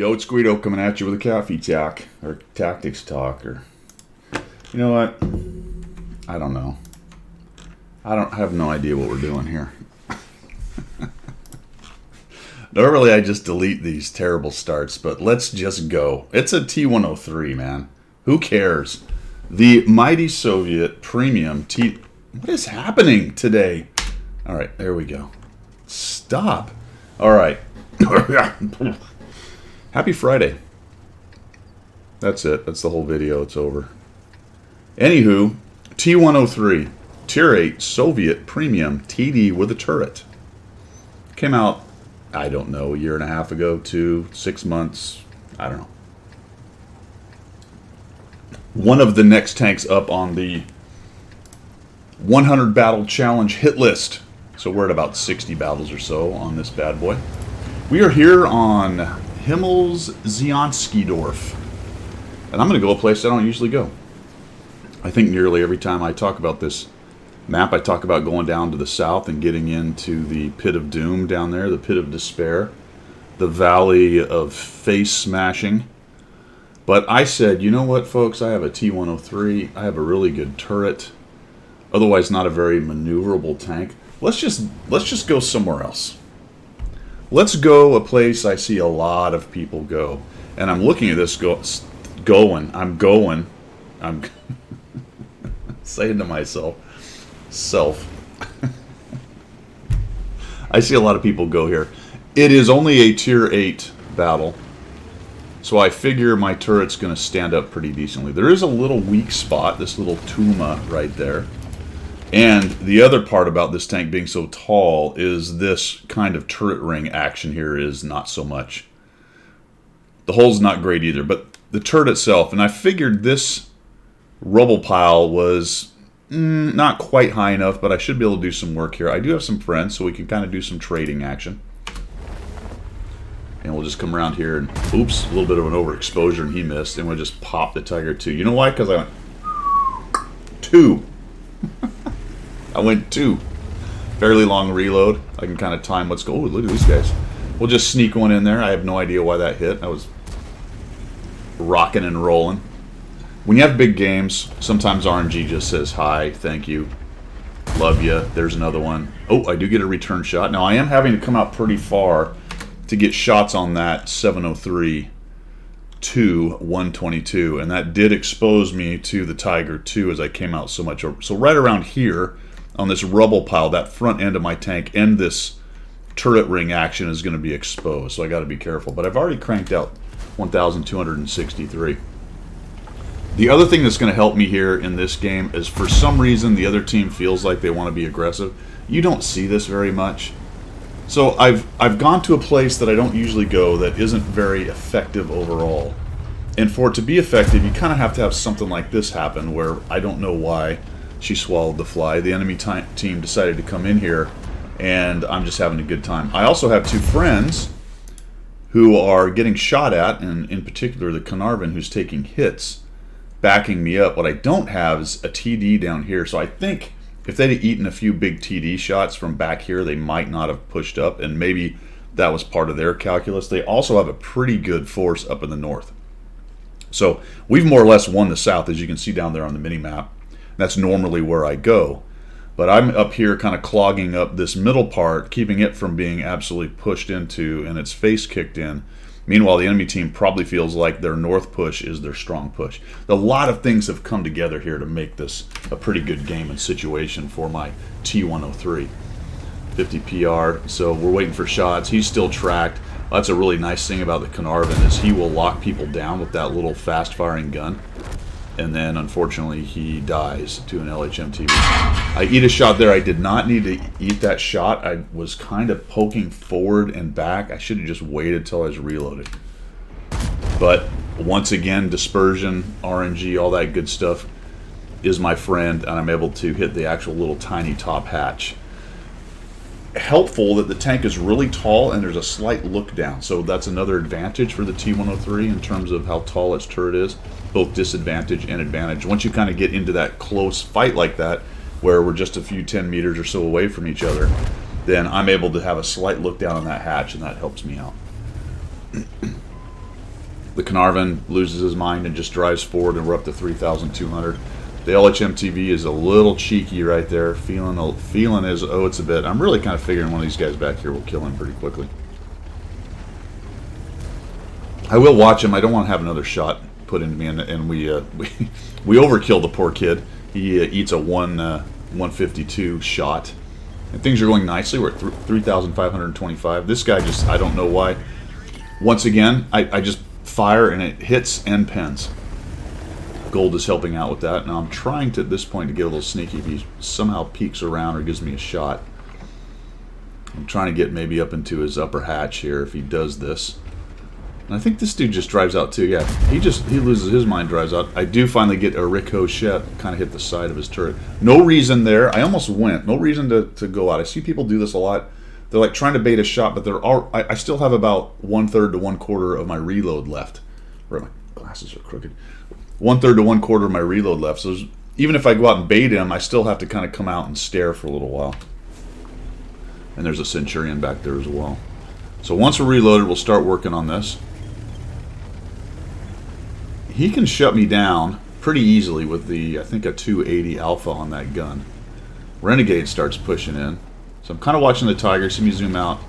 Yo, it's Guido coming at you with a coffee talk, or tactics talk, or... You know what? I don't know. I have no idea what we're doing here. Normally I just delete these terrible starts, but let's just go. It's a T-103, man. Who cares? The Mighty Soviet Premium T... What is happening today? All right, there we go. Stop. All right. Happy Friday. That's it. That's the whole video. It's over. Anywho, T-103, Tier 8 Soviet Premium TD with a turret. Came out, I don't know, a year and a half ago, 6 months, I don't know. One of the next tanks up on the 100 battle challenge hit list. So we're at about 60 battles or so on this bad boy. We are here on Himmels-Zianskydorf. And I'm going to go a place I don't usually go. I think nearly every time I talk about this map, I talk about going down to the south and getting into the Pit of Doom down there, the Pit of Despair, the Valley of Face Smashing. But I said, you know what, folks? I have a T-103. I have a really good turret. Otherwise, not a very maneuverable tank. Let's just go somewhere else. Let's go a place I see a lot of people go. And I'm looking at this I'm saying to myself, I see a lot of people go here. It is only a Tier 8 battle, so I figure my turret's going to stand up pretty decently. There is a little weak spot, this little Tuma right there. And the other part about this tank being so tall is this kind of turret ring action here is not so much. The hull's not great either, but the turret itself, and I figured this rubble pile was not quite high enough, but I should be able to do some work here. I do have some friends, so we can kind of do some trading action. And we'll just come around here and, oops, a little bit of an overexposure, and he missed, and we'll just pop the Tiger 2. You know why? Because I went 2. I went 2. Fairly long reload. I can kind of time what's going. Oh, look at these guys. We'll just sneak one in there. I have no idea why that hit. I was rocking and rolling. When you have big games, sometimes RNG just says, hi, thank you, love you, there's another one. Oh, I do get a return shot. Now, I am having to come out pretty far to get shots on that 703 to 122, and that did expose me to the Tiger 2 as I came out so much over. So right around here, on this rubble pile, that front end of my tank and this turret ring action is going to be exposed, so I got to be careful. But I've already cranked out 1,263. The other thing that's going to help me here in this game is, for some reason, the other team feels like they want to be aggressive. You don't see this very much. So I've gone to a place that I don't usually go that isn't very effective overall. And for it to be effective, you kind of have to have something like this happen, where I don't know why she swallowed the fly. The enemy team decided to come in here, and I'm just having a good time. I also have 2 friends who are getting shot at, and in particular the Carnarvon, who's taking hits, backing me up. What I don't have is a TD down here, so I think if they'd have eaten a few big TD shots from back here, they might not have pushed up, and maybe that was part of their calculus. They also have a pretty good force up in the north. So we've more or less won the south, as you can see down there on the mini-map. That's normally where I go. But I'm up here kind of clogging up this middle part, keeping it from being absolutely pushed into and its face kicked in. Meanwhile, the enemy team probably feels like their north push is their strong push. A lot of things have come together here to make this a pretty good game and situation for my T-103. 50 PR, so we're waiting for shots. He's still tracked. That's a really nice thing about the Carnarvon, is he will lock people down with that little fast-firing gun. And then, unfortunately, he dies to an LHMTV. I eat a shot there. I did not need to eat that shot. I was kind of poking forward and back. I should have just waited till I was reloaded. But once again, dispersion, RNG, all that good stuff is my friend, and I'm able to hit the actual little tiny top hatch. Helpful that the tank is really tall and there's a slight look down, so that's another advantage for the T-103 in terms of how tall its turret is. Both disadvantage and advantage. Once you kind of get into that close fight like that, where we're just a few 10 meters or so away from each other, then I'm able to have a slight look down on that hatch, and that helps me out. The Carnarvon loses his mind and just drives forward, and we're up to 3,200. The LHMTV is a little cheeky right there, feeling his oats a bit. I'm really kind of figuring one of these guys back here will kill him pretty quickly. I will watch him. I don't want to have another shot put into me, and we overkill the poor kid. He eats a 152 shot, and things are going nicely. We're at 3,525. This guy just, I don't know why. Once again, I just fire and it hits and pens. Gold is helping out with that. Now I'm trying to, at this point, to get a little sneaky if he somehow peeks around or gives me a shot. I'm trying to get maybe up into his upper hatch here if he does this. And I think this dude just drives out too. Yeah, he loses his mind, drives out. I do finally get a ricochet, kind of hit the side of his turret. No reason there. I almost went. No reason to go out. I see people do this a lot. They're like trying to bait a shot, but I still have about 1/3 to 1/4 of my reload left. Or my glasses are crooked. 1/3 to 1/4 of my reload left. So even if I go out and bait him, I still have to kind of come out and stare for a little while. And there's a Centurion back there as well. So once we're reloaded, we'll start working on this. He can shut me down pretty easily with the, I think, a 280 alpha on that gun. Renegade starts pushing in. So I'm kind of watching the Tiger. See me zoom out.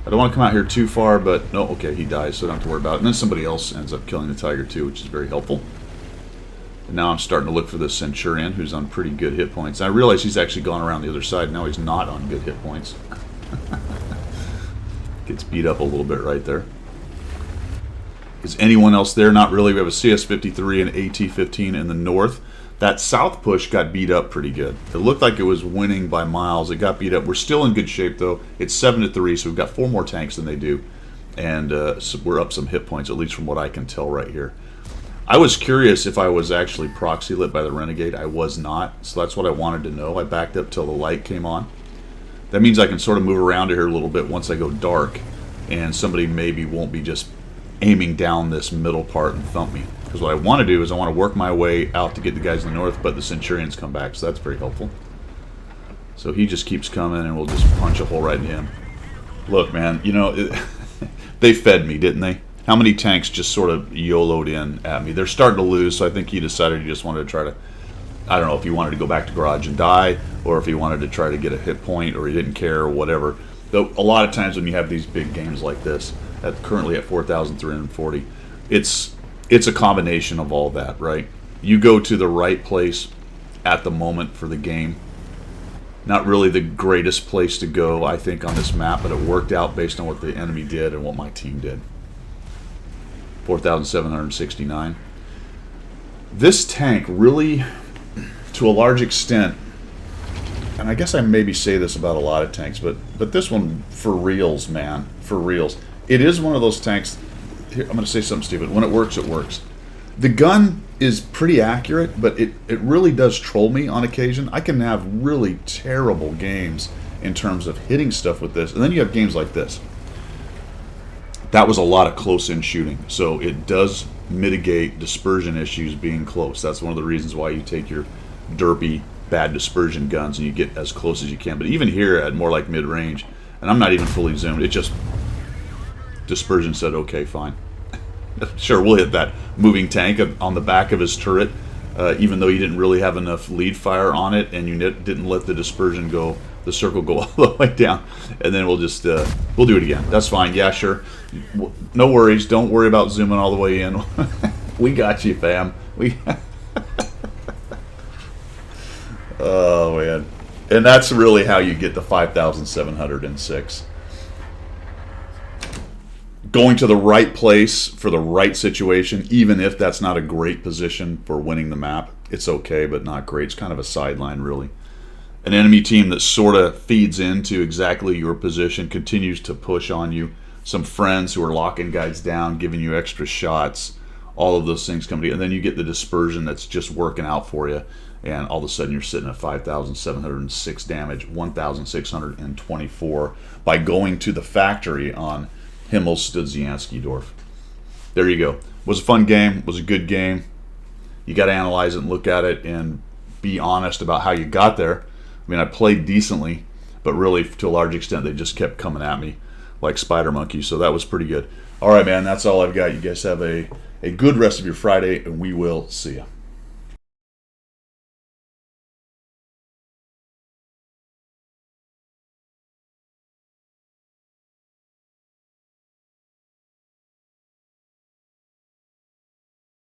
I don't want to come out here too far, but no, okay, he dies, so I don't have to worry about it. And then somebody else ends up killing the Tiger too, which is very helpful. And now I'm starting to look for this Centurion, who's on pretty good hit points. I realize he's actually gone around the other side. Now he's not on good hit points. Gets beat up a little bit right there. Is anyone else there? Not really. We have a CS-53 and AT-15 in the north. That south push got beat up pretty good. It looked like it was winning by miles. It got beat up. We're still in good shape, though. It's 7-3, so we've got 4 more tanks than they do. And so we're up some hit points, at least from what I can tell right here. I was curious if I was actually proxy lit by the Renegade. I was not, so that's what I wanted to know. I backed up till the light came on. That means I can sort of move around here a little bit once I go dark, and somebody maybe won't be just aiming down this middle part and thump me. Because what I want to do is I want to work my way out to get the guys in the north, but the Centurions come back, so that's very helpful. So he just keeps coming, and we'll just punch a hole right in him. Look, man, you know, they fed me, didn't they? How many tanks just sort of YOLO'd in at me? They're starting to lose, so I think he decided he just wanted to try to, I don't know if he wanted to go back to garage and die, or if he wanted to try to get a hit point, or he didn't care, or whatever. Though a lot of times when you have these big games like this, currently at 4,340, it's a combination of all that, right? You go to the right place at the moment for the game. Not really the greatest place to go, I think, on this map, but it worked out based on what the enemy did and what my team did. 4,769. This tank really, to a large extent, and I guess I maybe say this about a lot of tanks, but this one, for reals, man, for reals. It is one of those tanks. Here, I'm going to say something stupid. When it works, it works. The gun is pretty accurate, but it really does troll me on occasion. I can have really terrible games in terms of hitting stuff with this. And then you have games like this. That was a lot of close-in shooting. So it does mitigate dispersion issues being close. That's one of the reasons why you take your derpy, bad dispersion guns and you get as close as you can. But even here at more like mid-range, and I'm not even fully zoomed, it just... Dispersion said, okay, fine. Sure, we'll hit that moving tank on the back of his turret, even though you didn't really have enough lead fire on it, and you didn't let the dispersion go, the circle go all the way down. And then we'll just, we'll do it again. That's fine. Yeah, sure. No worries. Don't worry about zooming all the way in. We got you, fam. Oh, man. And that's really how you get the 5,706. Going to the right place for the right situation, even if that's not a great position for winning the map, it's okay, but not great. It's kind of a sideline, really. An enemy team that sort of feeds into exactly your position, continues to push on you. Some friends who are locking guys down, giving you extra shots. All of those things come together. And then you get the dispersion that's just working out for you. And all of a sudden you're sitting at 5,706 damage, 1,624 by going to the factory on Himmel-Studzianski-Dorf. There you go. Was a fun game. Was a good game. You got to analyze it and look at it and be honest about how you got there. I mean, I played decently, but really, to a large extent, they just kept coming at me like spider monkeys. So that was pretty good. All right, man. That's all I've got. You guys have a a good rest of your Friday, and we will see you.